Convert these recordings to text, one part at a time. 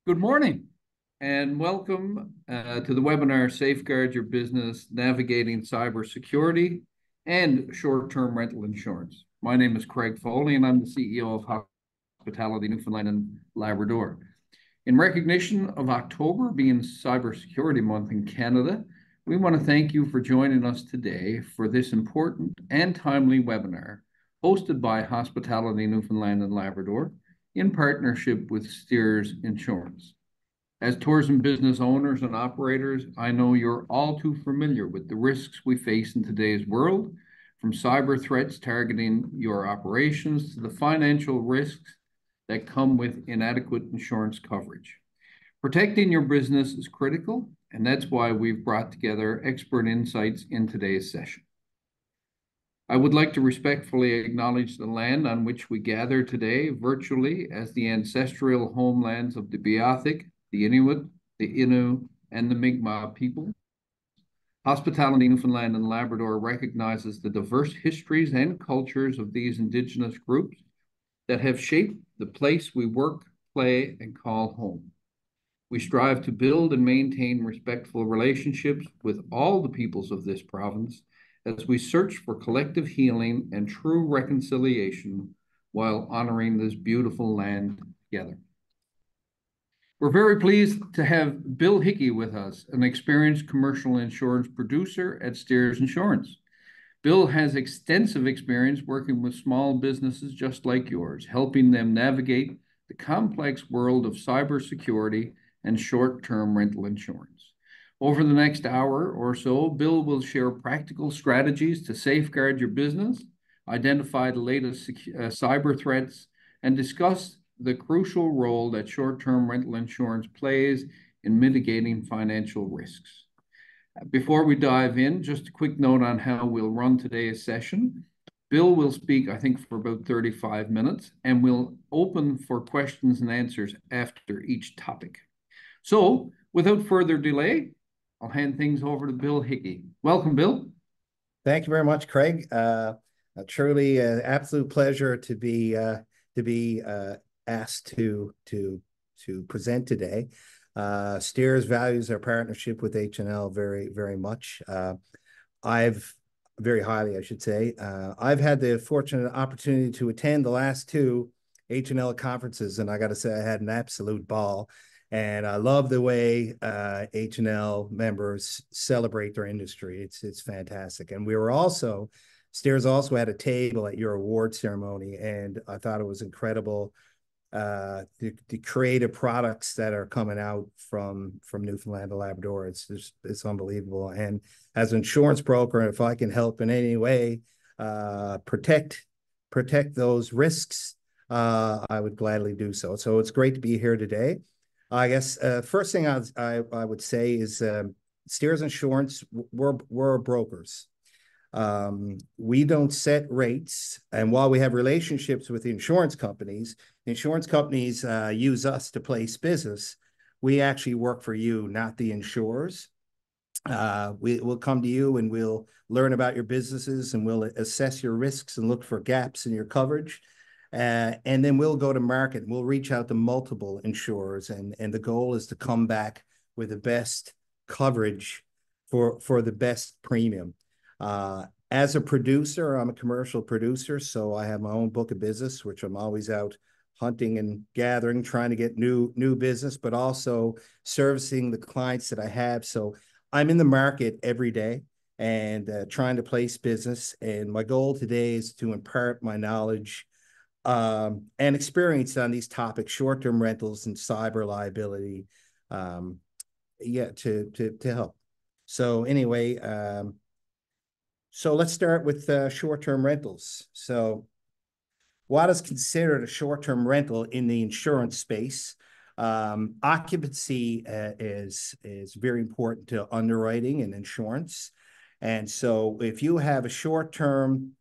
Good morning and welcome to the webinar Safeguard Your Business Navigating Cybersecurity and Short-Term Rental Insurance. My name is Craig Foley and I'm the CEO of Hospitality Newfoundland and Labrador. In recognition of October being Cybersecurity Month in Canada, we want to thank you for joining us today for this important and timely webinar hosted by Hospitality Newfoundland and Labrador in partnership with Steers Insurance. As tourism business owners and operators, I know you're all too familiar with the risks we face in today's world, from cyber threats targeting your operations to the financial risks that come with inadequate insurance coverage. Protecting your business is critical, and that's why we've brought together expert insights in today's session. I would like to respectfully acknowledge the land on which we gather today virtually as the ancestral homelands of the Beothuk, the Inuit, the Innu, and the Mi'kmaq people. Hospitality Newfoundland and Labrador recognizes the diverse histories and cultures of these Indigenous groups that have shaped the place we work, play, and call home. We strive to build and maintain respectful relationships with all the peoples of this province as we search for collective healing and true reconciliation while honoring this beautiful land together. We're very pleased to have Bill Hickey with us, an experienced commercial insurance producer at Steers Insurance. Bill has extensive experience working with small businesses just like yours, helping them navigate the complex world of cybersecurity and short-term rental insurance. Over the next hour or so, Bill will share practical strategies to safeguard your business, identify the latest cyber threats, and discuss the crucial role that short-term rental insurance plays in mitigating financial risks. Before we dive in, just a quick note on how we'll run today's session. Bill will speak, I think, for about 35 minutes, and we'll open for questions and answers after each topic. So, without further delay, I'll hand things over to Bill Hickey. Welcome, Bill. Thank you very much, Craig. Truly an absolute pleasure to be asked to present today. Steers values our partnership with H&L very, very much. Very highly, I should say. I've had the fortunate opportunity to attend the last two H&L conferences, and I got to say I had an absolute ball. And I love the way H&L members celebrate their industry. It's fantastic. And Steers also had a table at your award ceremony, and I thought it was incredible. The creative products that are coming out from Newfoundland and Labrador, it's unbelievable. And as an insurance broker, if I can help in any way protect those risks, I would gladly do so. So it's great to be here today. I guess first thing I would say is Steers Insurance, we're brokers. We don't set rates. And while we have relationships with the insurance companies use us to place business. We actually work for you, not the insurers. We'll come to you and we'll learn about your businesses and we'll assess your risks and look for gaps in your coverage. And then we'll go to market and we'll reach out to multiple insurers. And the goal is to come back with the best coverage for the best premium. As a producer, I'm a commercial producer, so I have my own book of business, which I'm always out hunting and gathering, trying to get new business, but also servicing the clients that I have. So I'm in the market every day and trying to place business. And my goal today is to impart my knowledge and experience on these topics, short-term rentals and cyber liability, to help. So anyway, so let's start with short-term rentals. So what is considered a short-term rental in the insurance space? Occupancy is very important to underwriting and insurance. And so if you have a short-term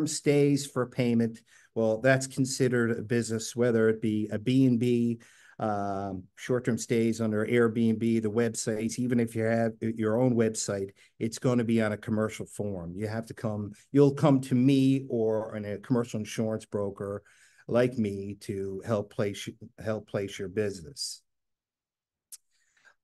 stays for payment, well, that's considered a business, whether it be a B&B, short-term stays under Airbnb, the websites. Even if you have your own website, it's going to be on a commercial form. You'll come to me or a commercial insurance broker like me to help place your business.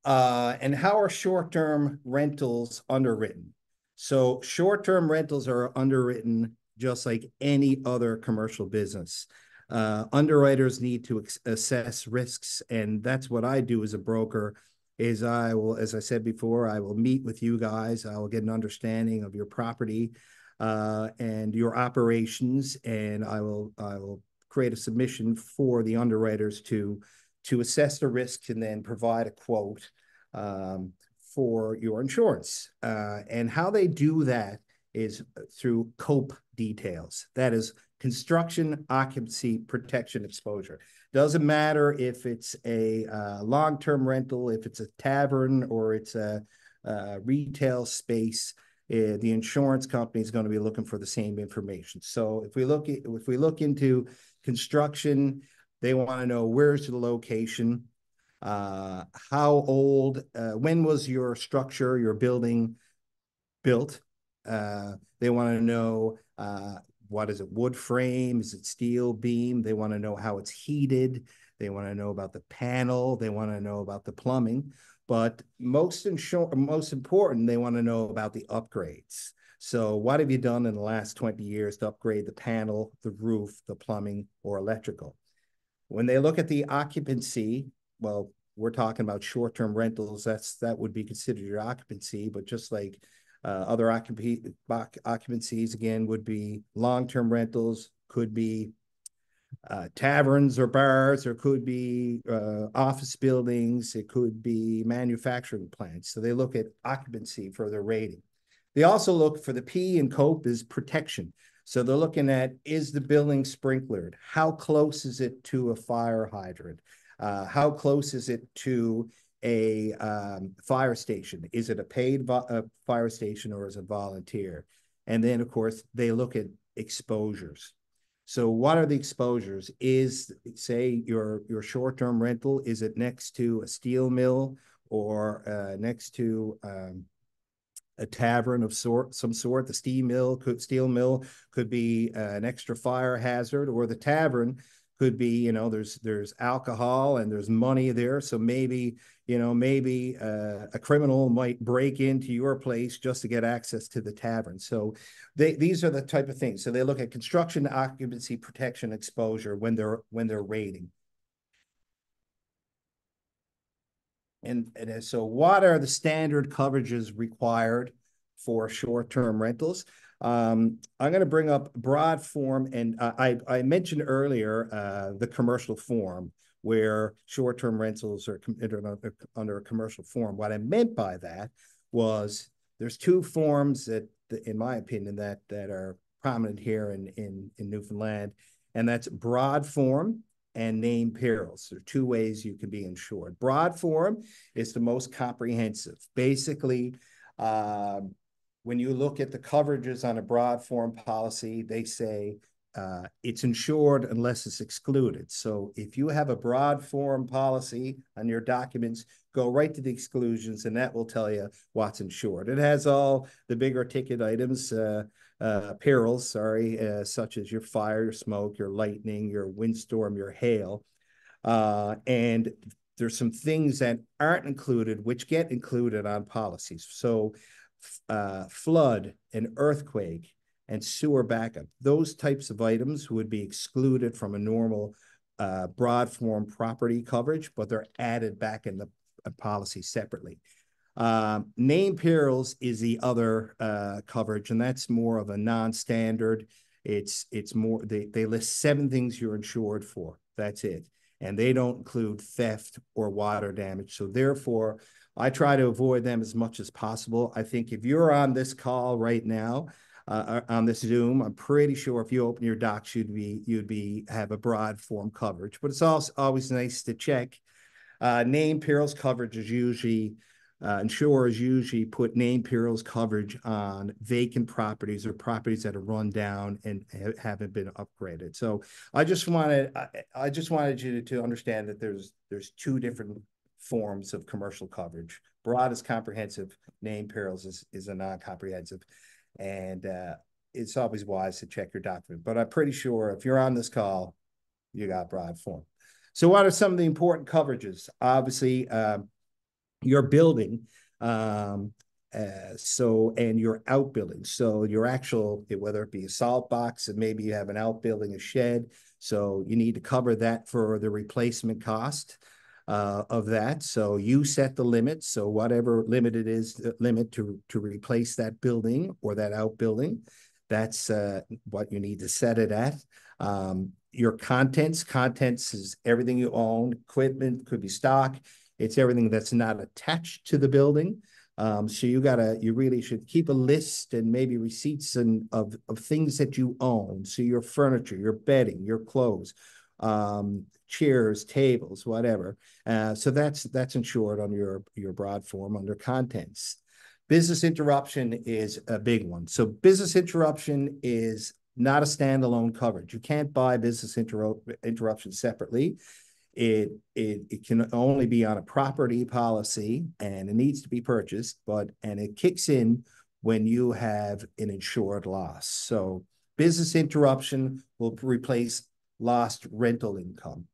And how are short-term rentals underwritten? So short-term rentals are underwritten just like any other commercial business. Underwriters need to assess risks, and that's what I do as a broker. Is I will, as I said before, I will meet with you guys. I will get an understanding of your property and your operations, and I will create a submission for the underwriters to assess the risk and then provide a quote um, for your insurance. And how they do that is through COPE details. That is construction, occupancy, protection, exposure. Doesn't matter if it's a long-term rental, if it's a tavern, or it's a retail space. The insurance company is going to be looking for the same information. So if we look into construction, they want to know where's the location, how old, when was your structure, your building built. They want to know what is it, wood frame? Is it steel beam? They want to know how it's heated. They want to know about the panel. They want to know about the plumbing. But most important, they want to know about the upgrades. So what have you done in the last 20 years to upgrade the panel, the roof, the plumbing, or electrical? When they look at the occupancy, well, we're talking about short-term rentals. That would be considered your occupancy, but just like other occupancies, again, would be long-term rentals, could be taverns or bars, or could be office buildings, it could be manufacturing plants. So they look at occupancy for their rating. They also look for the P in COPE is protection. So they're looking at, is the building sprinklered? How close is it to a fire hydrant? How close is it to a fire station? Is it a paid fire station or is it volunteer? And then, of course, they look at exposures. So what are the exposures? Is, say, your short-term rental, is it next to a steel mill or next to a tavern of some sort? The steel mill could be an extra fire hazard, or the tavern could be, there's alcohol and there's money there. So maybe, a criminal might break into your place just to get access to the tavern. So these are the type of things. So they look at construction, occupancy, protection, exposure when they're rating. And so what are the standard coverages required for short-term rentals? I'm going to bring up broad form, and I mentioned earlier the commercial form, where short-term rentals are under a commercial form. What I meant by that was there's two forms that, in my opinion, that are prominent here in Newfoundland, and that's broad form and named perils. There are two ways you can be insured. Broad form is the most comprehensive. Basically, when you look at the coverages on a broad form policy, they say it's insured unless it's excluded. So if you have a broad form policy on your documents, go right to the exclusions, and that will tell you what's insured. It has all the bigger ticket items, perils, such as your fire, your smoke, your lightning, your windstorm, your hail. And there's some things that aren't included, which get included on policies. So flood and earthquake and sewer backup, those types of items would be excluded from a normal broad form property coverage, but they're added back in the policy separately. Name perils is the other coverage, and that's more of a non-standard. It's more, they list 7 things you're insured for. That's it. And they don't include theft or water damage. So therefore, I try to avoid them as much as possible. I think if you're on this call right now, on this Zoom, I'm pretty sure if you open your docs, you'd have a broad form coverage. But it's also always nice to check. Name perils coverage is usually insurers usually put name perils coverage on vacant properties or properties that are run down and haven't been upgraded. So I just wanted you to understand that there's 2 different forms of commercial coverage. Broad is comprehensive. Name perils is a non-comprehensive, and it's always wise to check your document. But I'm pretty sure if you're on this call, you got broad form. So what are some of the important coverages? Obviously, your building, and your outbuilding. So your actual, whether it be a salt box and maybe you have an outbuilding, a shed. So you need to cover that for the replacement cost of that. So you set the limit. So whatever limit it is, the limit to replace that building or that outbuilding, that's what you need to set it at. Your contents is everything you own. Equipment could be stock. It's everything that's not attached to the building. So you really should keep a list and maybe receipts of things that you own. So your furniture, your bedding, your clothes, chairs, tables, whatever. So that's insured on your broad form under contents. Business interruption is a big one. So business interruption is not a standalone coverage. You can't buy business interruption separately. It can only be on a property policy, and it needs to be purchased, and it kicks in when you have an insured loss. So business interruption will replace lost rental income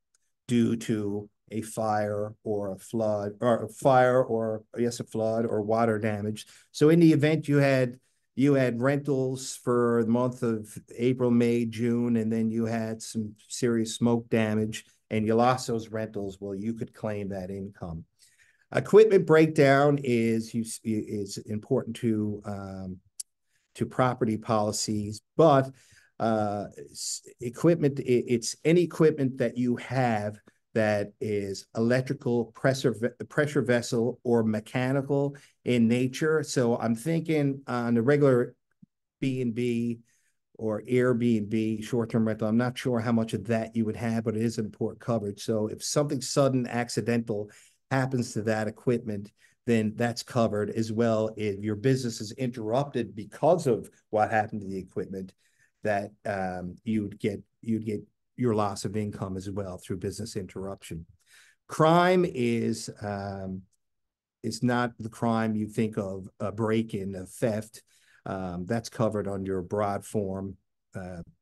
due to a fire or a flood, or a fire, or yes, a flood or water damage. So in the event you had rentals for the month of April, May, June, and then you had some serious smoke damage and you lost those rentals, well, you could claim that income. Equipment breakdown is important to property policies, but equipment, it's any equipment that you have that is electrical, pressure vessel, or mechanical in nature. So I'm thinking on the regular B&B or Airbnb, short-term rental, I'm not sure how much of that you would have, but it is important coverage. So if something sudden, accidental happens to that equipment, then that's covered, as well. If your business is interrupted because of what happened to the equipment, that you'd get your loss of income as well through business interruption. Crime is not the crime you think of, a break-in, a theft. That's covered on your broad form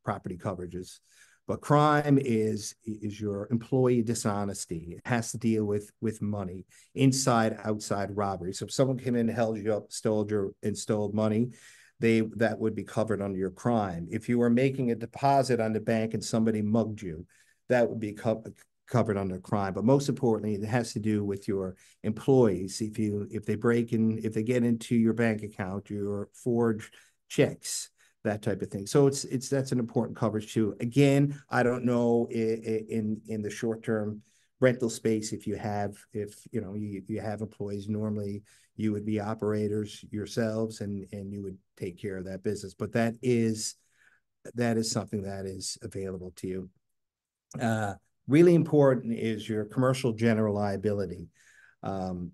property coverages. But crime is your employee dishonesty. It has to deal with money, inside, outside robbery. So if someone came in, held you up, stole money, that would be covered under your crime. If you were making a deposit on the bank and somebody mugged you, that would be covered under crime. But most importantly, it has to do with your employees. If they get into your bank account, your forge checks, that type of thing. So that's an important coverage too. Again, I don't know in the short-term rental space if you have employees. Normally you would be operators yourselves and you would take care of that business. But that is something that is available to you. Really important is your commercial general liability.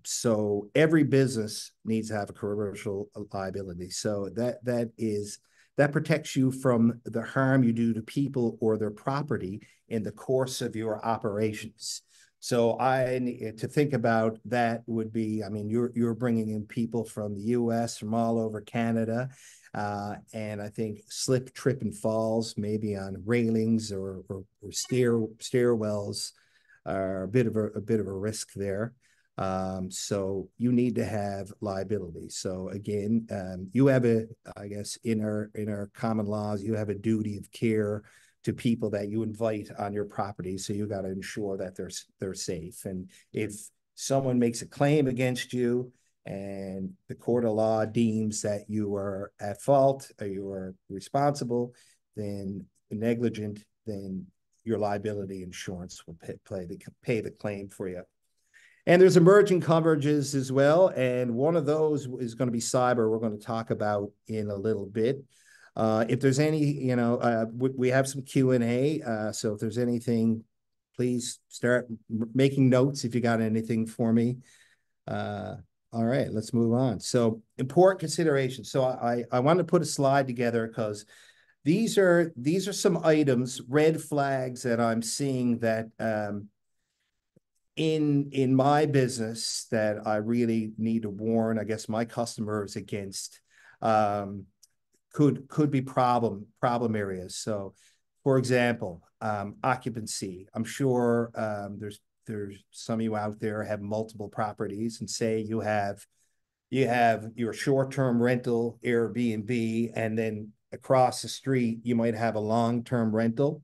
So every business needs to have a commercial liability. So that protects you from the harm you do to people or their property in the course of your operations. So to think about that would be, I mean, you're bringing in people from the U.S., from all over Canada, and I think slip, trip, and falls, maybe on railings or stairwells, are a bit of a risk there. So you need to have liability. So again, you have I guess in our common laws, you have a duty of care to people that you invite on your property. So you got to ensure that they're safe. And if someone makes a claim against you and the court of law deems that you are at fault or you are responsible, then negligent, then your liability insurance will pay the claim for you. And there's emerging coverages as well. And one of those is going to be cyber, we're going to talk about in a little bit. If there's any, we have some Q&A. So if there's anything, please start making notes if you got anything for me. All right, let's move on. So important considerations. So I want to put a slide together because these are some items, red flags that I'm seeing that in my business that I really need to warn, I guess, my customers against. Could be problem areas. So For example, occupancy. I'm sure there's some of you out there have multiple properties, and say you have your short-term rental Airbnb, and then across the street you might have a long-term rental.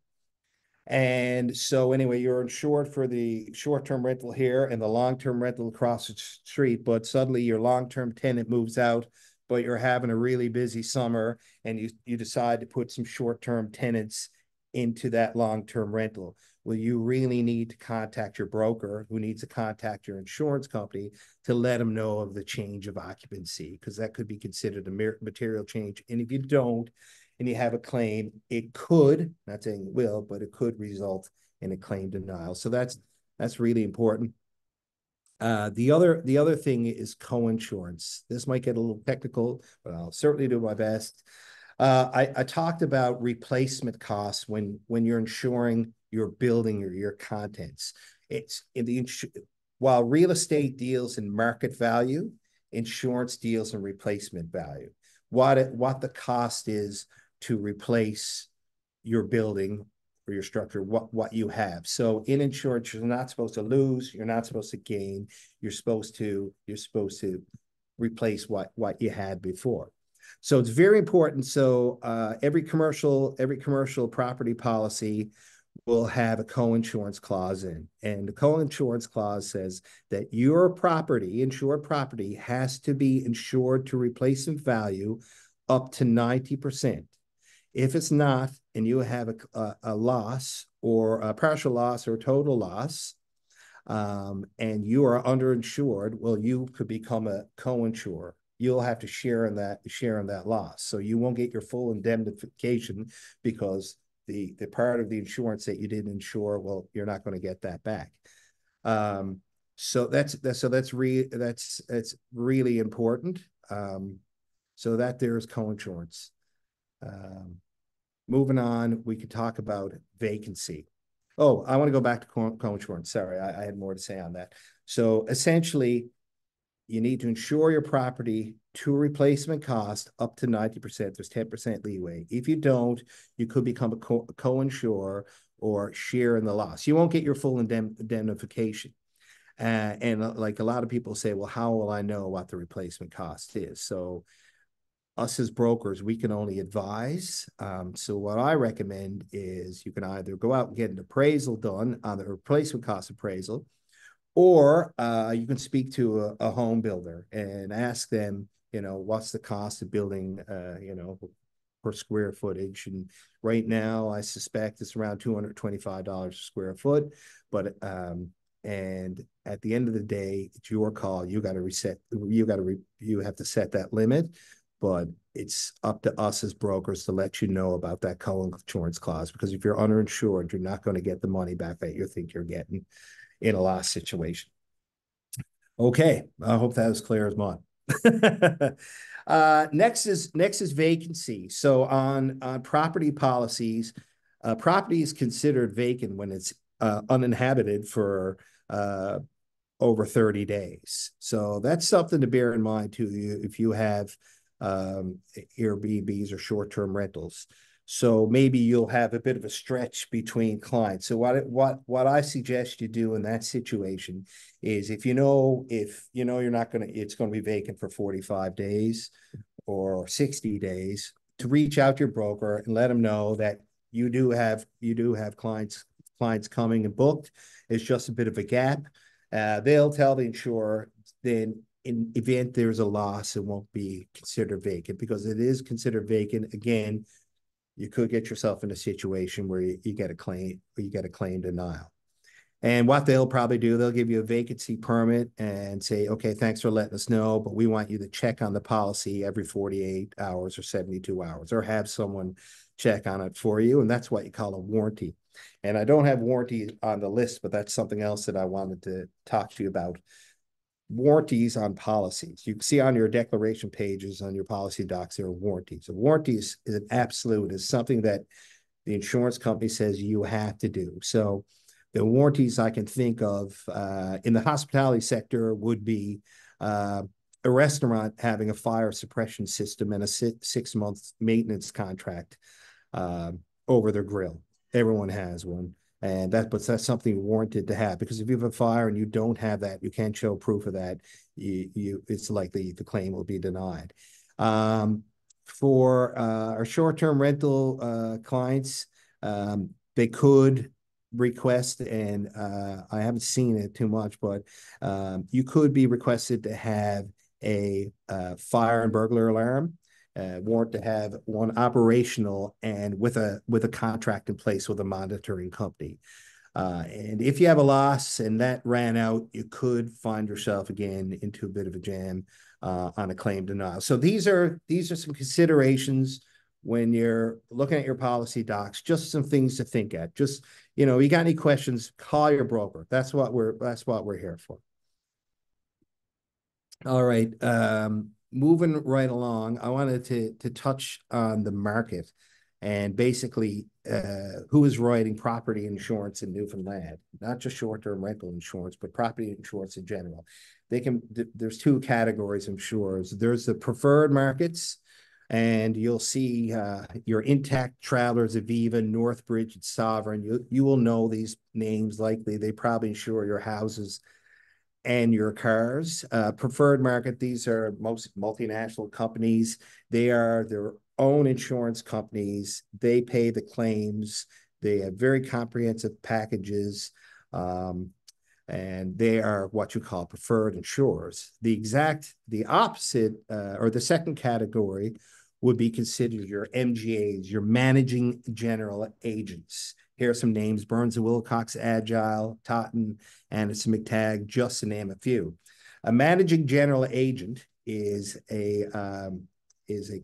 And so anyway, you're insured for the short-term rental here and the long-term rental across the street, but suddenly your long-term tenant moves out, but you're having a really busy summer, and you decide to put some short-term tenants into that long-term rental. Well, you really need to contact your broker, who needs to contact your insurance company to let them know of the change of occupancy, because that could be considered a material change. And if you don't, and you have a claim, it could, not saying it will, but it could result in a claim denial. So that's really important. The other thing is coinsurance. This might get a little technical, but I'll certainly do my best. I talked about replacement costs when you're insuring your building or your contents. It's in the while real estate deals in market value, insurance deals in replacement value. What the cost is to replace your building or your structure, what you have. So in insurance, you're not supposed to lose, you're not supposed to gain, you're supposed to replace what you had before. So it's very important. So every commercial property policy will have a co-insurance clause in. And the co-insurance clause says that your property, insured property, has to be insured to replacement value up to 90%. If it's not, and you have a loss or a partial loss or total loss, and you are underinsured, well, you could become a co-insurer. You'll have to share in that loss. So you won't get your full indemnification, because the part of the insurance that you didn't insure, well, you're not going to get that back. So that's really important. So that there's co-insurance. Moving on, we could talk about vacancy. Oh, I want to go back to co-insurance. Sorry, I had more to say on that. So essentially, you need to insure your property to replacement cost up to 90%. There's 10% leeway. If you don't, you could become a co-insurer or share in the loss. You won't get your full indemnification. And like a lot of people say, well, how will I know what the replacement cost is? So us as brokers, we can only advise. So what I recommend is you can either go out and get an appraisal done on the replacement cost appraisal, or you can speak to a home builder and ask them, what's the cost of building, per square footage. And right now, I suspect it's around $225 a square foot. But and at the end of the day, it's your call. You got to you have to set that limit. But it's up to us as brokers to let you know about that co-insurance clause, because if you're underinsured, you're not going to get the money back that you think you're getting in a loss situation. Okay, I hope that was clear as mud. Next is vacancy. So on property policies, property is considered vacant when it's uninhabited for over 30 days. So that's something to bear in mind too, if you have Airbnbs or short-term rentals. So maybe you'll have a bit of a stretch between clients. So what I suggest you do in that situation is, if you're not going to, it's going to be vacant for 45 days or 60 days, to reach out to your broker and let them know that you do have clients coming and booked. It's just a bit of a gap. They'll tell the insurer, then in event there's a loss, it won't be considered vacant, because it is considered vacant. Again, you could get yourself in a situation where you get a claim denial. And what they'll probably do, they'll give you a vacancy permit and say, okay, thanks for letting us know, but we want you to check on the policy every 48 hours or 72 hours, or have someone check on it for you. And that's what you call a warranty. And I don't have warranty on the list, but that's something else that I wanted to talk to you about. Warranties on policies. You can see on your declaration pages on your policy docs, there are warranties. A warranty is an absolute, is something that the insurance company says you have to do. So the warranties I can think of in the hospitality sector would be a restaurant having a fire suppression system and a 6-month maintenance contract over their grill. Everyone has one. And that's something warranted to have, because if you have a fire and you don't have that, you can't show proof of that, it's likely the claim will be denied. Um, for our short-term rental clients, they could request, and I haven't seen it too much, but you could be requested to have a fire and burglar alarm, warrant to have one operational and with a contract in place with a monitoring company. And if you have a loss and that ran out, you could find yourself again into a bit of a jam on a claim denial. So these are some considerations when you're looking at your policy docs. Just some things to think at. Just, you got any questions, call your broker. That's what we're here for. All right. Moving right along, I wanted to touch on the market and basically who is writing property insurance in Newfoundland, not just short-term rental insurance, but property insurance in general. There's two categories of insurers. There's the preferred markets, and you'll see your Intact, Travelers, Aviva, Northbridge, and Sovereign. You will know these names likely. They probably insure your houses and your cars. Preferred market, these are most multinational companies. They are their own insurance companies. They pay the claims. They have very comprehensive packages. And they are what you call preferred insurers. The opposite, or the second category would be considered your MGAs, your managing general agents. Here are some names: Burns and Wilcox, Agile, Totten, Anderson McTagg, just to name a few. A managing general agent is a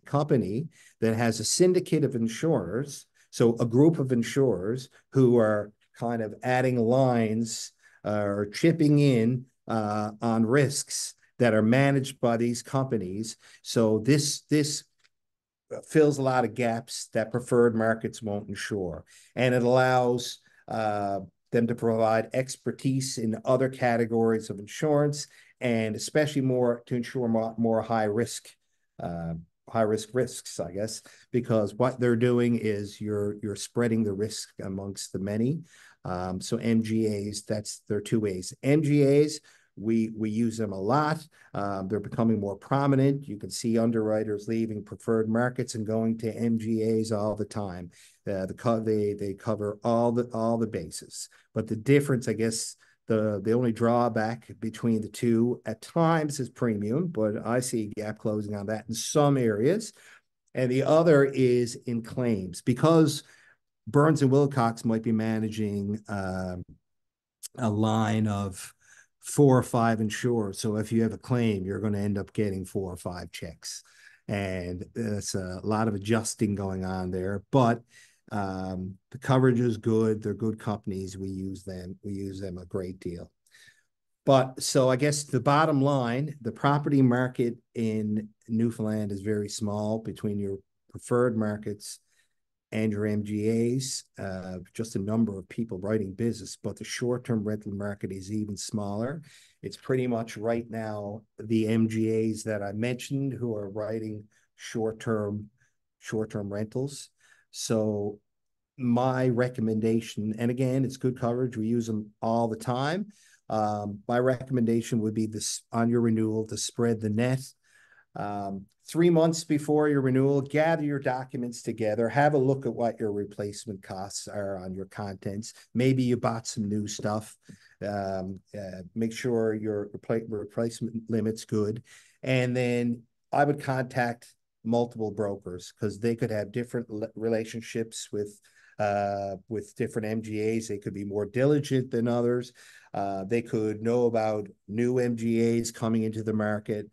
company that has a syndicate of insurers, so a group of insurers who are kind of adding lines or chipping in on risks that are managed by these companies. So this fills a lot of gaps that preferred markets won't insure. And it allows them to provide expertise in other categories of insurance, and especially more to insure more high risk risks, I guess, because what they're doing is you're spreading the risk amongst the many. So MGAs, that's their two ways. MGAs, we use them a lot. They're becoming more prominent. You can see underwriters leaving preferred markets and going to MGAs all the time. They cover all the bases. But the difference, I guess, the only drawback between the two at times is premium, but I see a gap closing on that in some areas. And the other is in claims, because Burns and Wilcox might be managing a line of 4 or 5 insurers. So if you have a claim, you're going to end up getting 4 or 5 checks. And it's a lot of adjusting going on there. But the coverage is good. They're good companies. We use them a great deal. But so I guess the bottom line, the property market in Newfoundland is very small between your preferred markets and your MGAs, just a number of people writing business, but the short-term rental market is even smaller. It's pretty much right now the MGAs that I mentioned who are writing short-term rentals. So my recommendation, and again, it's good coverage, we use them all the time. My recommendation would be this on your renewal to spread the net. 3 months before your renewal, gather your documents together, have a look at what your replacement costs are on your contents. Maybe you bought some new stuff. Make sure your replacement limit's good. And then I would contact multiple brokers, because they could have different relationships with different MGAs. They could be more diligent than others. They could know about new MGAs coming into the market.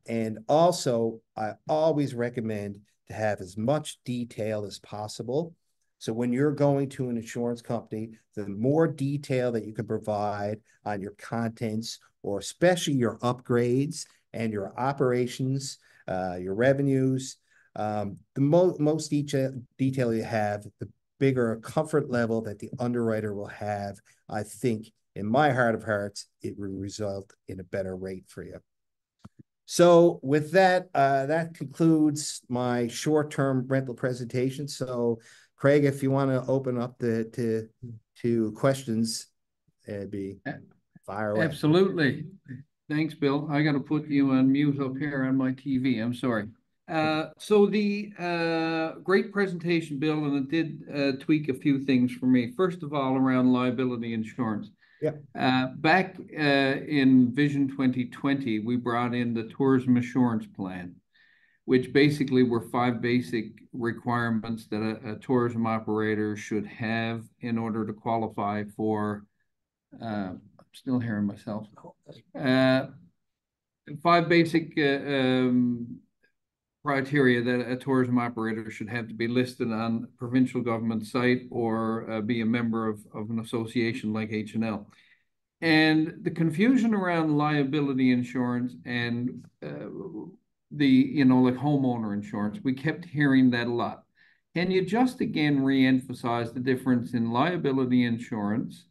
And also, I always recommend to have as much detail as possible. So when you're going to an insurance company, the more detail that you can provide on your contents, or especially your upgrades and your operations, your revenues, the most detail you have, the bigger comfort level that the underwriter will have. I think, in my heart of hearts, it will result in a better rate for you. So with that, that concludes my short-term rental presentation. So Craig, if you want to open up to questions, it'd be fire away. Absolutely. Thanks, Bill. I got to put you on mute up here on my TV. I'm sorry. So the great presentation, Bill, and it did tweak a few things for me. First of all, around liability insurance. Yeah. Back in Vision 2020, we brought in the tourism assurance plan, which basically were five basic requirements that a tourism operator should have in order to qualify for. I'm still hearing myself. Five basic criteria that a tourism operator should have to be listed on a provincial government site or be a member of an association like H&L. And the confusion around liability insurance and like homeowner insurance, we kept hearing that a lot. Can you just again re-emphasize the difference in liability insurance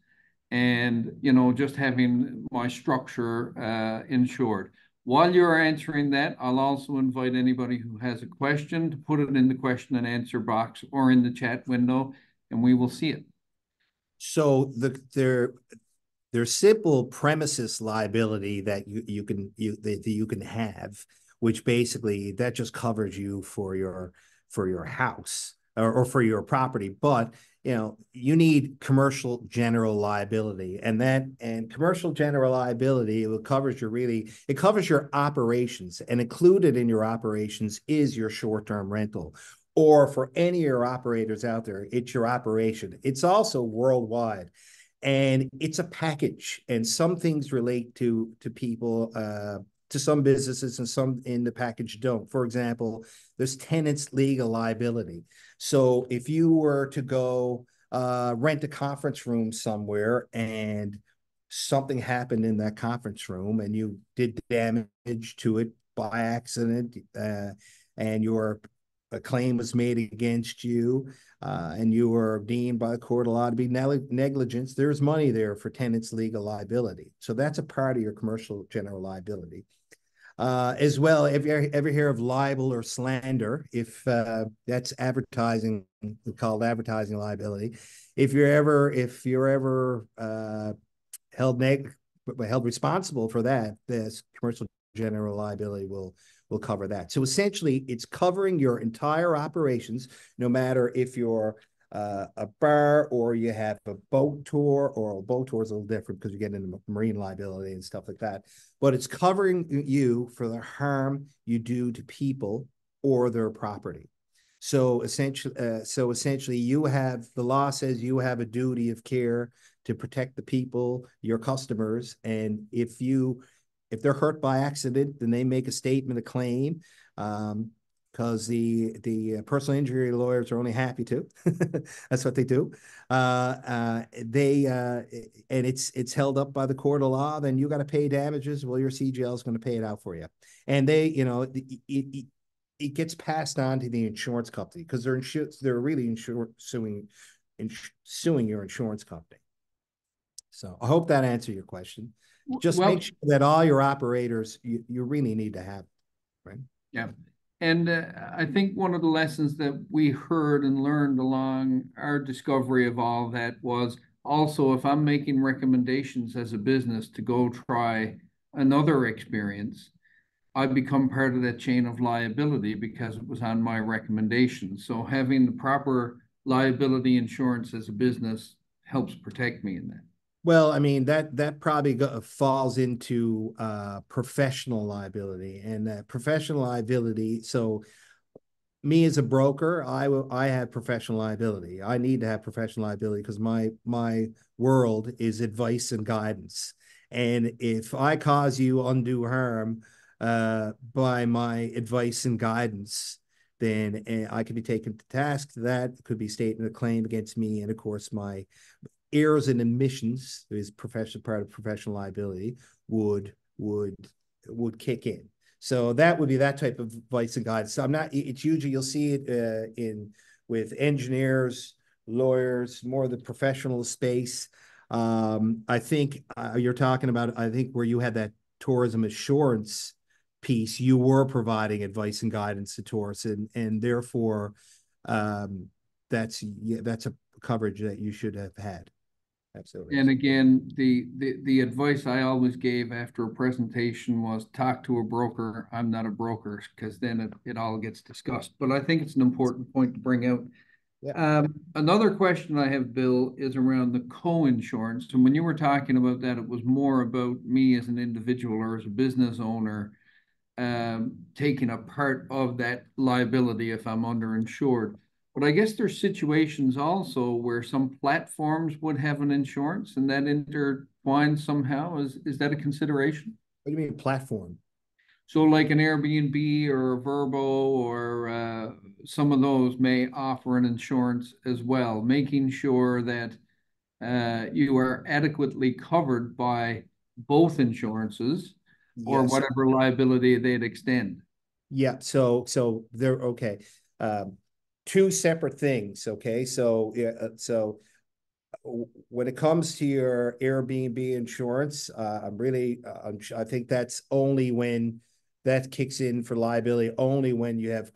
and, just having my structure insured? While you're answering that, I'll also invite anybody who has a question to put it in the question and answer box or in the chat window, and we will see it. So there's simple premises liability that you can have, which basically that just covers you for your house or for your property. But you need commercial general liability, and commercial general liability, it covers your operations, and included in your operations is your short-term rental. Or for any of your operators out there, it's your operation. It's also worldwide. And it's a package, and some things relate to people, to some businesses, and some in the package don't. For example, there's tenants legal liability. So if you were to go rent a conference room somewhere and something happened in that conference room and you did damage to it by accident, and a claim was made against you, and you were deemed by the court allowed to be negligence, there's money there for tenants' legal liability. So that's a part of your commercial general liability. As well, if you ever hear of libel or slander, if that's advertising, called advertising liability. If you're ever held responsible for that, this commercial general liability will cover that. So essentially, it's covering your entire operations, no matter if you're a bar or you have a boat tour, or a boat tour is a little different because you get into marine liability and stuff like that. But it's covering you for the harm you do to people or their property. So essentially, the law says you have a duty of care to protect the people, your customers, and if they're hurt by accident, then they make a statement of claim, because the personal injury lawyers are only happy to. That's what they do. And it's held up by the court of law. Then you got to pay damages. Well, your CGL is going to pay it out for you, and it gets passed on to the insurance company because they're really suing your insurance company. So I hope that answered your question. Just make sure that all your operators, you really need to have, right? Yeah. And I think one of the lessons that we heard and learned along our discovery of all that was also, if I'm making recommendations as a business to go try another experience, I become part of that chain of liability because it was on my recommendation. So having the proper liability insurance as a business helps protect me in that. Well, I mean, that probably falls into professional liability, and professional liability. So me as a broker, I have professional liability. I need to have professional liability because my world is advice and guidance. And if I cause you undue harm by my advice and guidance, then I could be taken to task. That could be stating a claim against me, and of course my errors and omissions, is part of professional liability, would kick in. So that would be that type of advice and guidance. So it's usually, you'll see it with engineers, lawyers, more of the professional space. I think you're talking about, I think where you had that tourism assurance piece, you were providing advice and guidance to tourists, and therefore that's a coverage that you should have had. Absolutely. And again, the advice I always gave after a presentation was talk to a broker. I'm not a broker because then it all gets discussed. But I think it's an important point to bring out. Yeah. Another question I have, Bill, is around the co-insurance. And when you were talking about that, it was more about me as an individual or as a business owner taking a part of that liability if I'm underinsured. But I guess there's situations also where some platforms would have an insurance and that intertwines somehow. Is that a consideration? What do you mean platform? So like an Airbnb or a Verbo or some of those may offer an insurance as well, making sure that you are adequately covered by both insurances or Yes. whatever liability they'd extend. Yeah. So they're okay. Um, Two separate things. Okay. So yeah. When it comes to your Airbnb insurance, I think that's only when that kicks in for liability, only when you have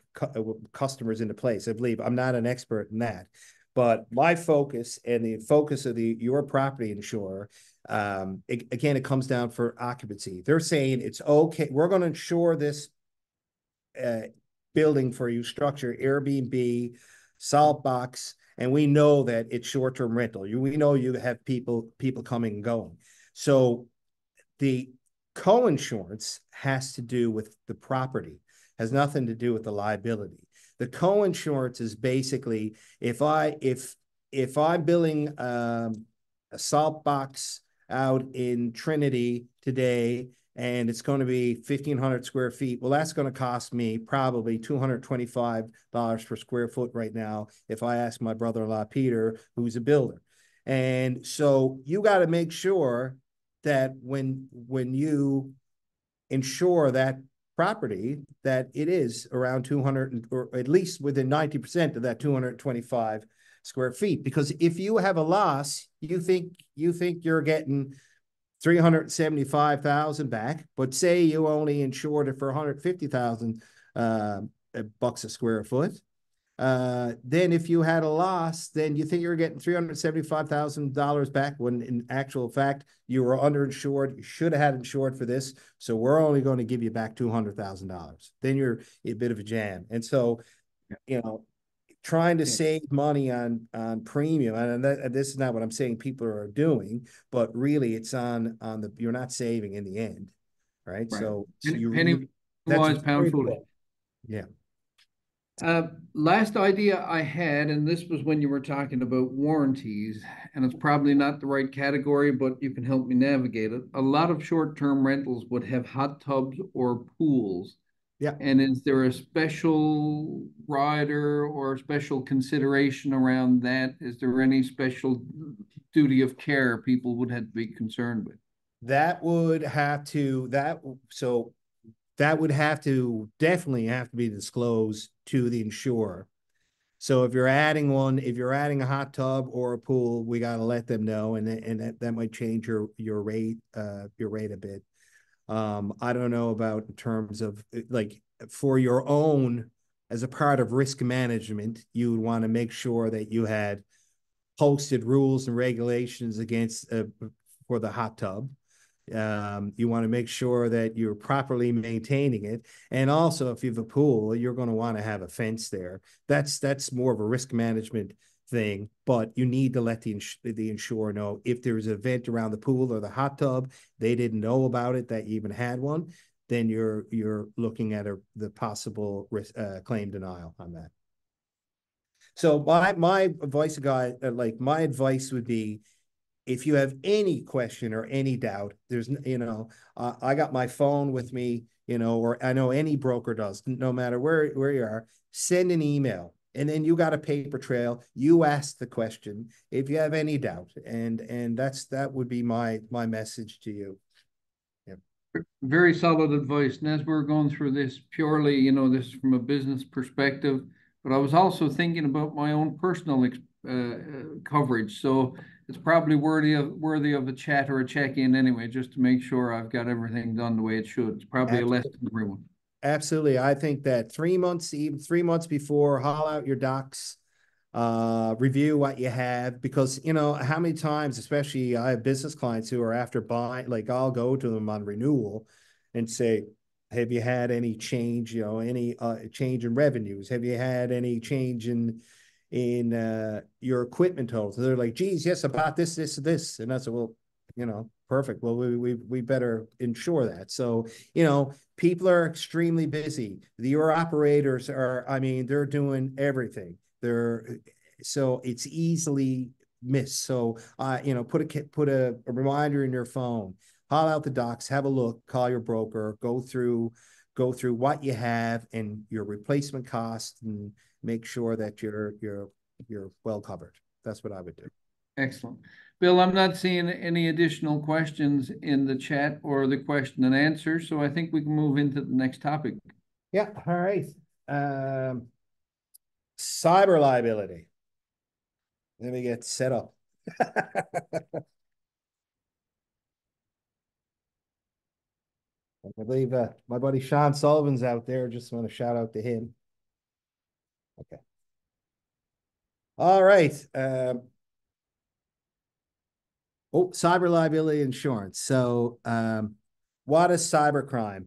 customers into place. I believe I'm not an expert in that, but my focus and the focus of your property insurer, again, it comes down for occupancy. They're saying it's okay. We're going to insure this uh, building for you, structure, Airbnb, salt box, and we know that it's short-term rental. We know you have people coming and going. So the co-insurance has to do with the property, has nothing to do with the liability. The co-insurance is basically if I'm billing a salt box out in Trinity today and it's going to be 1,500 square feet. Well, that's going to cost me probably $225 per square foot right now if I ask my brother-in-law, Peter, who's a builder. And so you got to make sure that when you insure that property, that it is around 200 or at least within 90% of that 225 square feet. Because if you have a loss, you think you're getting 375,000 back, but say you only insured it for 150,000 bucks a square foot. Then if you had a loss, then you think you're getting $375,000 back when in actual fact you were underinsured. You should have had insured for this. So we're only going to give you back $200,000. Then you're a bit of a jam. And so, you know, trying to save money on premium, and this is not what I'm saying people are doing, but really it's on the you're not saving in the end, right? Right. So Penny that's wise, very pound foolish. important. Yeah. Last idea I had, and this was when you were talking about warranties, and it's probably not the right category, but you can help me navigate it. A lot of short-term rentals would have hot tubs or pools. Yeah. And is there a special rider or special consideration around that? Is there any special duty of care people would have to be concerned with? That would have to that so that would have to definitely have to be disclosed to the insurer. So if you're adding if you're adding a hot tub or a pool, we got to let them know, and that might change your rate a bit. I don't know about in terms of like for your own as a part of risk management, you would want to make sure that you had posted rules and regulations against for the hot tub. You want to make sure that you're properly maintaining it, and also if you have a pool, you're going to want to have a fence there. That's more of a risk management thing, but you need to let the insurer know if there's an event around the pool or the hot tub, they didn't know about it, that you even had one, then you're looking at the possible risk, claim denial on that. So my advice, guy, my advice would be if you have any question or any doubt, I got my phone with me, or I know any broker does, no matter where you are, send an email. And then you got a paper trail. You ask the question if you have any doubt, and that would be my message to you. Yeah. Very solid advice. And as we're going through this purely, this is from a business perspective, but I was also thinking about my own personal coverage. So it's probably worthy of a chat or a check-in anyway, just to make sure I've got everything done the way it should. It's probably a lesson to everyone. Absolutely. I think that 3 months, even 3 months before, haul out your docs, review what you have, because you know how many times, especially I have business clients who are after buying, like I'll go to them on renewal and say, have you had any change, you know, any change in revenues? Have you had any change in your equipment totals? They're like, geez, yes, I bought this. And I said, well, you know, perfect. Well, we better ensure that. So, you know, people are extremely busy. Your operators are, I mean, they're doing everything. They're so it's easily missed. So, you know, put a reminder in your phone. Haul out the docs, have a look, call your broker, go through what you have and your replacement cost, and make sure that you're well covered. That's what I would do. Excellent. Bill, I'm not seeing any additional questions in the chat or the question and answer, so I think we can move into the next topic. Yeah. All right. Um, Cyber liability. Let me get set up. I believe my buddy Sean Sullivan's out there. Just want to shout out to him. Okay. All right. Cyber liability insurance. So, what is cybercrime?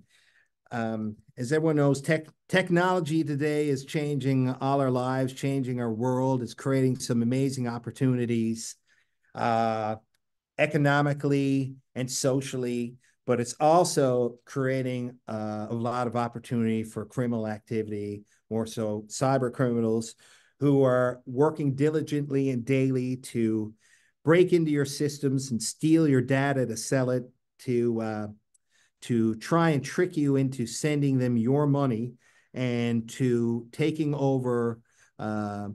As everyone knows, technology today is changing all our lives, changing our world. It's creating some amazing opportunities, uh, economically and socially, but it's also creating a lot of opportunity for criminal activity, more so cyber criminals who are working diligently and daily to break into your systems and steal your data to sell it to try and trick you into sending them your money and to taking over uh,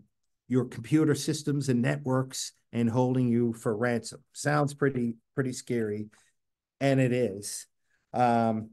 your computer systems and networks and holding you for ransom. Sounds pretty scary, and it is. Um,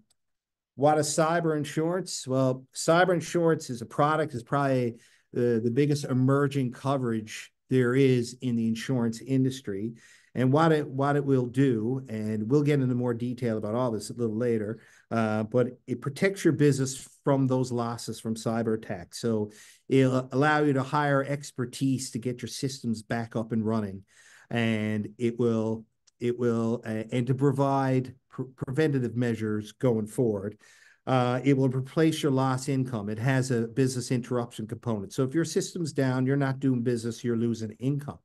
what is cyber insurance? Well, cyber insurance is a product, is probably the biggest emerging coverage there is in the insurance industry. And what it will do, and we'll get into more detail about all this a little later, but it protects your business from those losses from cyber attacks. So it'll allow you to hire expertise to get your systems back up and running, and and to provide preventative measures going forward. It will replace your lost income. It has a business interruption component. So if your system's down, you're not doing business, you're losing income.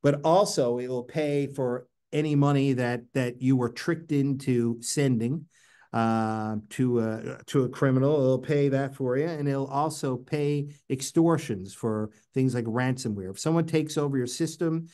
But also it will pay for any money that you were tricked into sending to a criminal. It'll pay that for you, and it'll also pay extortions for things like ransomware. If someone takes over your system,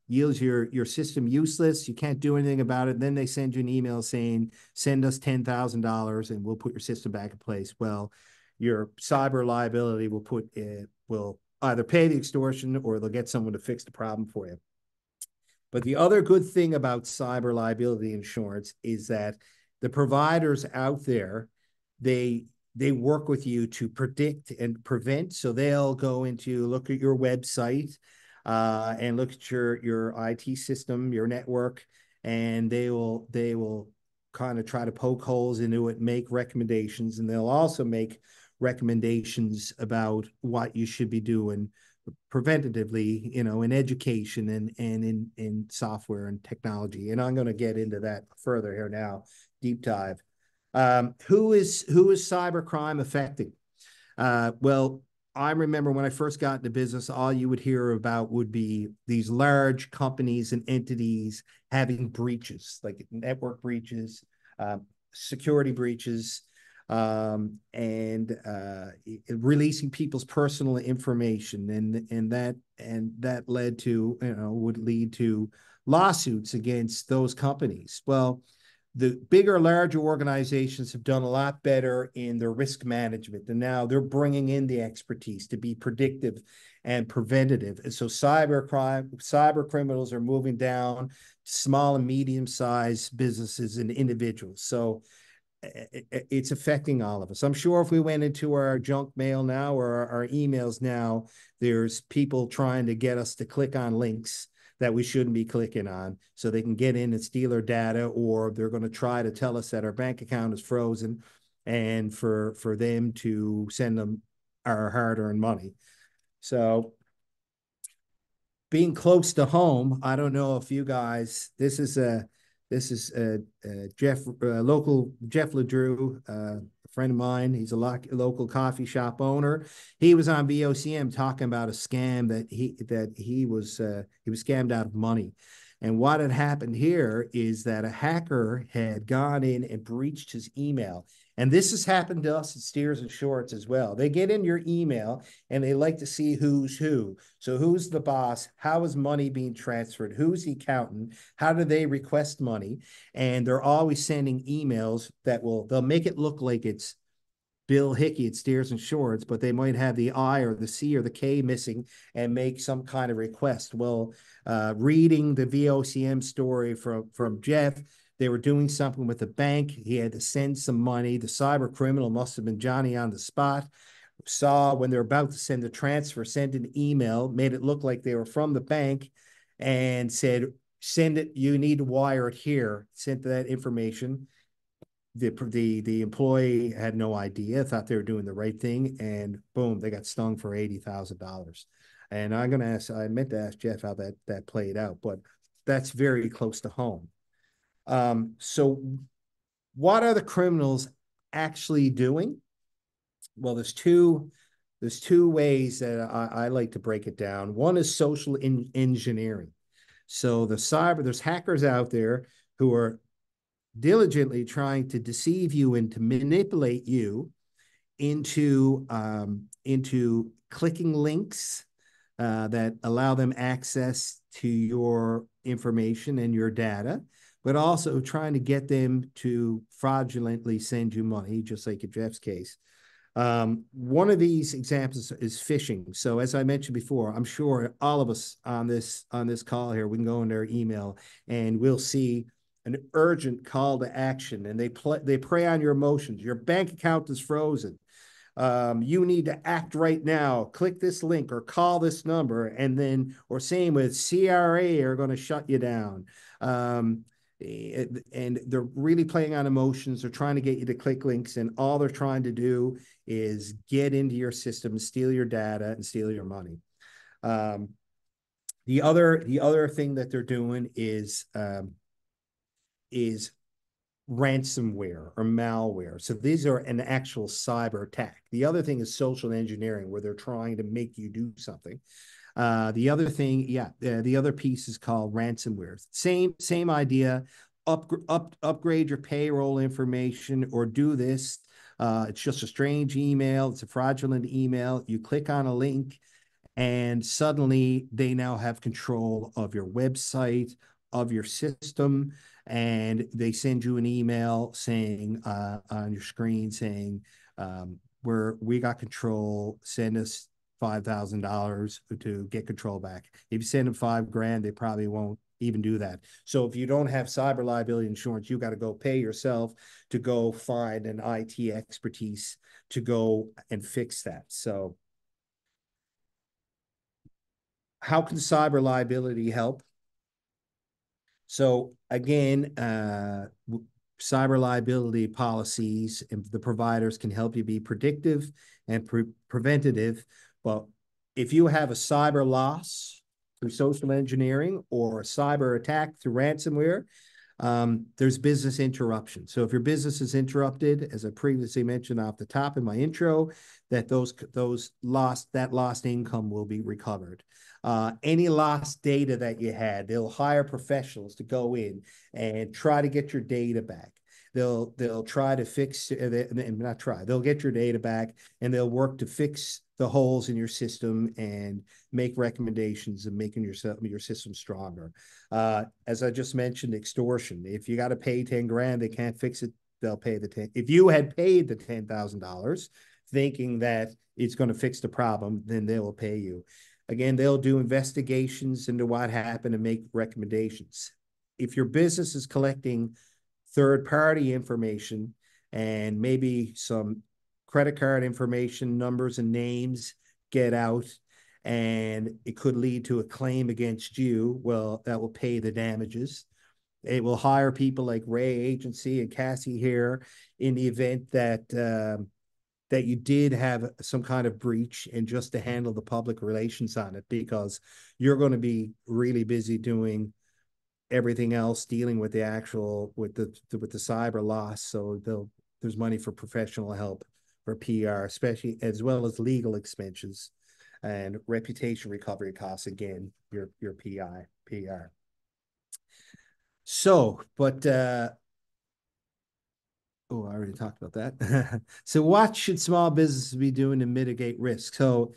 yields your system useless, you can't do anything about it, then they send you an email saying, send us $10,000 and we'll put your system back in place. Well, your cyber liability will either pay the extortion or they'll get someone to fix the problem for you. But the other good thing about cyber liability insurance is that the providers out there, they work with you to predict and prevent. So they'll go into look at your website and look at your IT system, your network, and they will kind of try to poke holes into it, make recommendations, and they'll also make recommendations about what you should be doing preventatively, you know, in education and in software and technology. And I'm going to get into that further here now, deep dive. Who is cybercrime affecting? Well, I remember when I first got into business, all you would hear about would be these large companies and entities having breaches, like network breaches, security breaches, and releasing people's personal information, and that led to, you know, would lead to lawsuits against those companies. Well, the bigger, larger organizations have done a lot better in their risk management, and now they're bringing in the expertise to be predictive and preventative. And so cyber criminals are moving down small and medium-sized businesses and individuals. So it's affecting all of us. I'm sure if we went into our junk mail now or our emails now, there's people trying to get us to click on links that we shouldn't be clicking on so they can get in and steal our data, or they're going to try to tell us that our bank account is frozen and for them to send them our hard-earned money. So being close to home, I don't know if you guys, this is Jeff, local Jeff LeDrew, a friend of mine. He's a local coffee shop owner. He was on VOCM talking about a scam that he was scammed out of money. And what had happened here is that a hacker had gone in and breached his email. And this has happened to us at Steers and Shorts as well. They get in your email and they like to see who's who. So who's the boss? How is money being transferred? Who's the accountant? How do they request money? And they're always sending emails they'll make it look like it's Bill Hickey at Steers and Shorts, but they might have the I or the C or the K missing and make some kind of request. Well, reading the VOCM story from Jeff, they were doing something with the bank. He had to send some money. The cyber criminal must have been Johnny on the spot. Saw when they're about to send a transfer, send an email, made it look like they were from the bank, and said, "Send it. You need to wire it here." Sent that information. The employee had no idea, thought they were doing the right thing, and boom, they got stung for $80,000. And I meant to ask Jeff how that played out, but that's very close to home. So what are the criminals actually doing? Well, there's two ways that I like to break it down. One is social engineering. So there's hackers out there who are diligently trying to deceive you and to manipulate you into clicking links that allow them access to your information and your data, but also trying to get them to fraudulently send you money, just like in Jeff's case. One of these examples is phishing. So as I mentioned before, I'm sure all of us on this call here, we can go in their email and we'll see an urgent call to action, and they prey on your emotions. Your bank account is frozen. You need to act right now. Click this link or call this number, and then, or same with CRA are going to shut you down. And they're really playing on emotions. They're trying to get you to click links, and all they're trying to do is get into your system, steal your data, and steal your money. The other thing that they're doing is ransomware or malware. So these are an actual cyber attack. The other thing is social engineering, where they're trying to make you do something. The other piece is called ransomware. Same idea. Upgrade your payroll information or do this. It's just a strange email. It's a fraudulent email. You click on a link, and suddenly they now have control of your website, of your system, and they send you an email saying on your screen saying, we got control, send us $5,000 to get control back. If you send them $5,000, they probably won't even do that. So if you don't have cyber liability insurance, you got to go pay yourself to go find an IT expertise to go and fix that. So how can cyber liability help? So again, cyber liability policies and the providers can help you be predictive and preventative. But if you have a cyber loss through social engineering or a cyber attack through ransomware, there's business interruption. So if your business is interrupted, as I previously mentioned off the top in my intro, that that lost income will be recovered. Any lost data that you had, they'll hire professionals to go in and try to get your data back. They'll try to fix, not try, they'll get your data back, and they'll work to fix the holes in your system and make recommendations and making your system stronger. As I just mentioned, extortion. If you got to pay 10 grand, they can't fix it. They'll pay the 10. If you had paid the $10,000 thinking that it's going to fix the problem, then they will pay you. Again, they'll do investigations into what happened and make recommendations. If your business is collecting third-party information and maybe some credit card information, numbers and names get out, and it could lead to a claim against you, well, that will pay the damages. It will hire people like Ray Agency and Cassie here in the event that that you did have some kind of breach, and just to handle the public relations on it, because you're going to be really busy doing everything else, dealing with the actual with the cyber loss. So there's money for professional help for PR, especially, as well as legal expenses and reputation recovery costs. Again, your PR. So, but oh, I already talked about that. So, what should small businesses be doing to mitigate risk? So,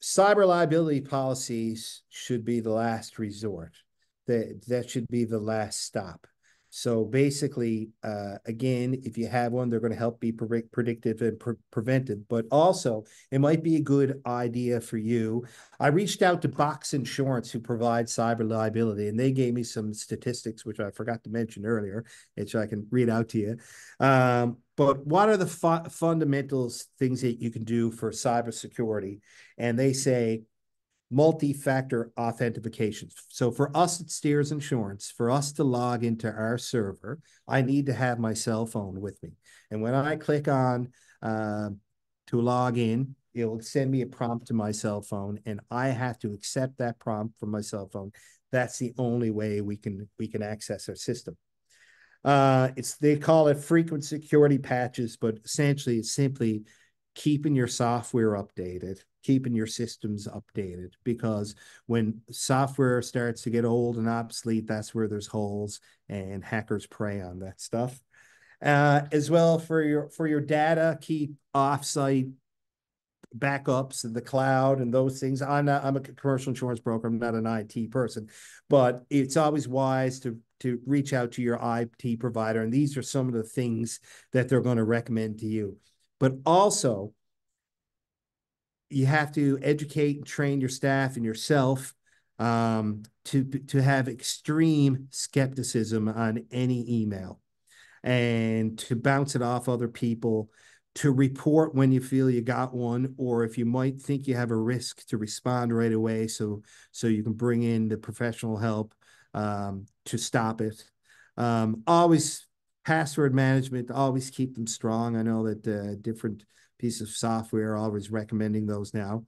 cyber liability policies should be the last resort. That should be the last stop. So basically, again, if you have one, they're going to help be predictive and preventive. But also, it might be a good idea for you. I reached out to Box Insurance, who provide cyber liability, and they gave me some statistics, which I forgot to mention earlier, which I can read out to you. But what are the fundamentals things that you can do for cybersecurity? And they say multi-factor authentication. So for us at Steers Insurance, for us to log into our server, I need to have my cell phone with me. And when I click on to log in, it will send me a prompt to my cell phone, and I have to accept that prompt from my cell phone. That's the only way we can access our system. They call it frequent security patches, but essentially it's simply keeping your software updated, keeping your systems updated, because when software starts to get old and obsolete, that's where there's holes and hackers prey on that stuff. As well, for your data, keep offsite backups in the cloud and those things. I'm a commercial insurance broker. I'm not an IT person, but it's always wise to reach out to your IT provider. And these are some of the things that they're going to recommend to you. But also, you have to educate and train your staff and yourself to have extreme skepticism on any email, and to bounce it off other people, to report when you feel you got one, or if you might think you have a risk, to respond right away, so you can bring in the professional help to stop it. Always password management, always keep them strong. I know that different pieces of software are always recommending those now.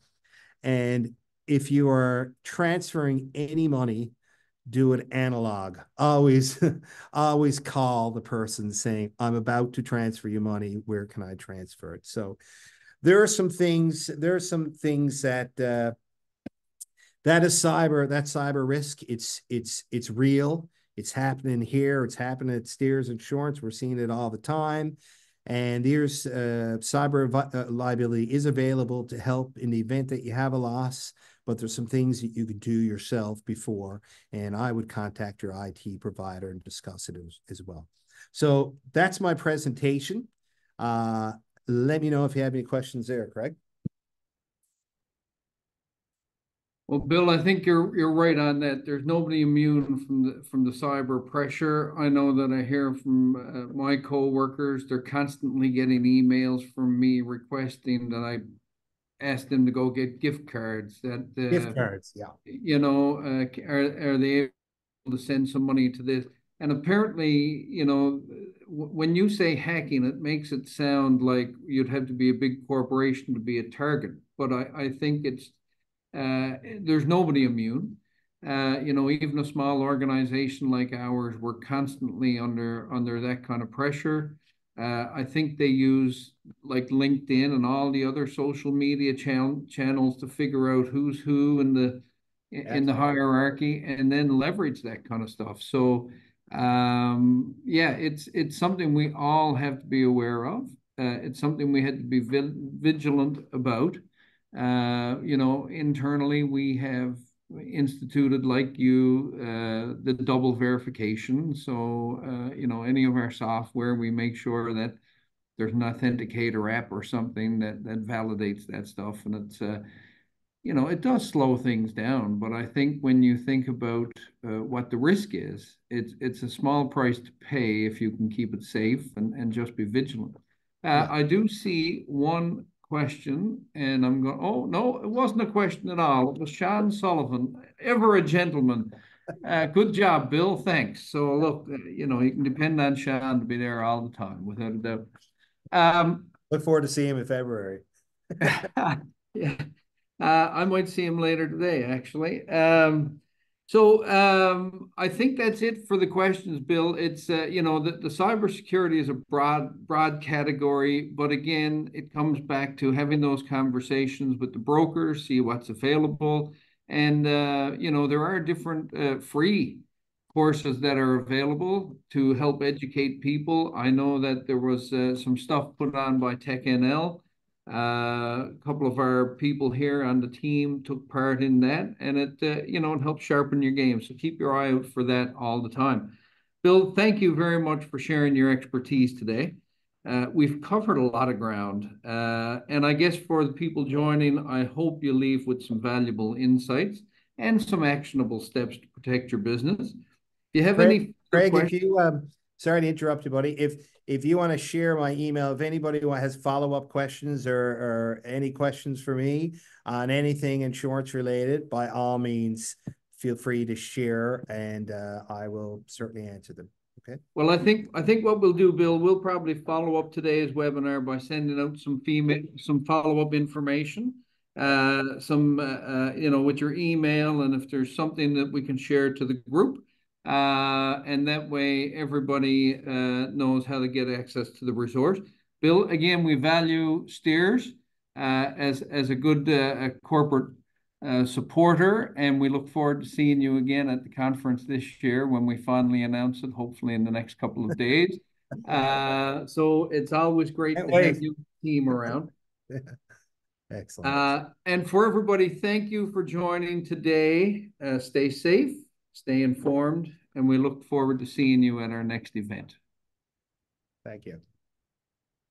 And if you are transferring any money, do it analog. Always, always call the person saying, I'm about to transfer you money. Where can I transfer it? So there are some things that that's cyber risk. It's real. It's happening here. It's happening at Steers Insurance. We're seeing it all the time. And there's cyber liability is available to help in the event that you have a loss, but there's some things that you could do yourself before, and I would contact your IT provider and discuss it as well. So that's my presentation. Let me know if you have any questions there, Craig. Well, Bill, I think you're right on that. There's nobody immune from the cyber pressure. I know that I hear from my coworkers; they're constantly getting emails from me requesting that I ask them to go get gift cards. That Gift cards, yeah. are they able to send some money to this? And apparently, when you say hacking, it makes it sound like you'd have to be a big corporation to be a target. But I think there's nobody immune. Even a small organization like ours, we're constantly under that kind of pressure. I think they use like LinkedIn and all the other social media channels to figure out who's who in the hierarchy, and then leverage that kind of stuff. So yeah, it's something we all have to be aware of. It's something we had to be vigilant about. Internally, we have instituted, like you, the double verification. So, any of our software, we make sure that there's an authenticator app or something that validates that stuff. And it does slow things down. But I think when you think about what the risk is, it's a small price to pay if you can keep it safe and just be vigilant. Yeah. I do see one question, and I'm going, oh, no, it wasn't a question at all. It was Sean Sullivan, ever a gentleman. Good job, Bill. Thanks. So, look, you can depend on Sean to be there all the time, without a doubt. Look forward to seeing him in February. Yeah. I might see him later today, actually. So I think that's it for the questions, Bill. It's the cybersecurity is a broad category, but again, it comes back to having those conversations with the brokers, see what's available, and there are different free courses that are available to help educate people. I know that there was some stuff put on by TechNL. A couple of our people here on the team took part in that, and it helps sharpen your game. So keep your eye out for that all the time. Bill, thank you very much for sharing your expertise today. We've covered a lot of ground, and I guess for the people joining, I hope you leave with some valuable insights and some actionable steps to protect your business. If you have any further Craig, if questions, you sorry to interrupt you, buddy. If you want to share my email, if anybody has follow-up questions or any questions for me on anything insurance related, by all means, feel free to share, and I will certainly answer them. Okay. well, I think what we'll do, Bill, we'll probably follow up today's webinar by sending out some follow-up information, with your email, and if there's something that we can share to the group, and that way everybody knows how to get access to the resource. Bill, again, we value steers as a good corporate supporter, and we look forward to seeing you again at the conference this year when we finally announce it, hopefully in the next couple of days. So it's always great Can't to have wait. you team around. Excellent. And for everybody, thank you for joining today. Stay safe, stay informed, and we look forward to seeing you at our next event. Thank you.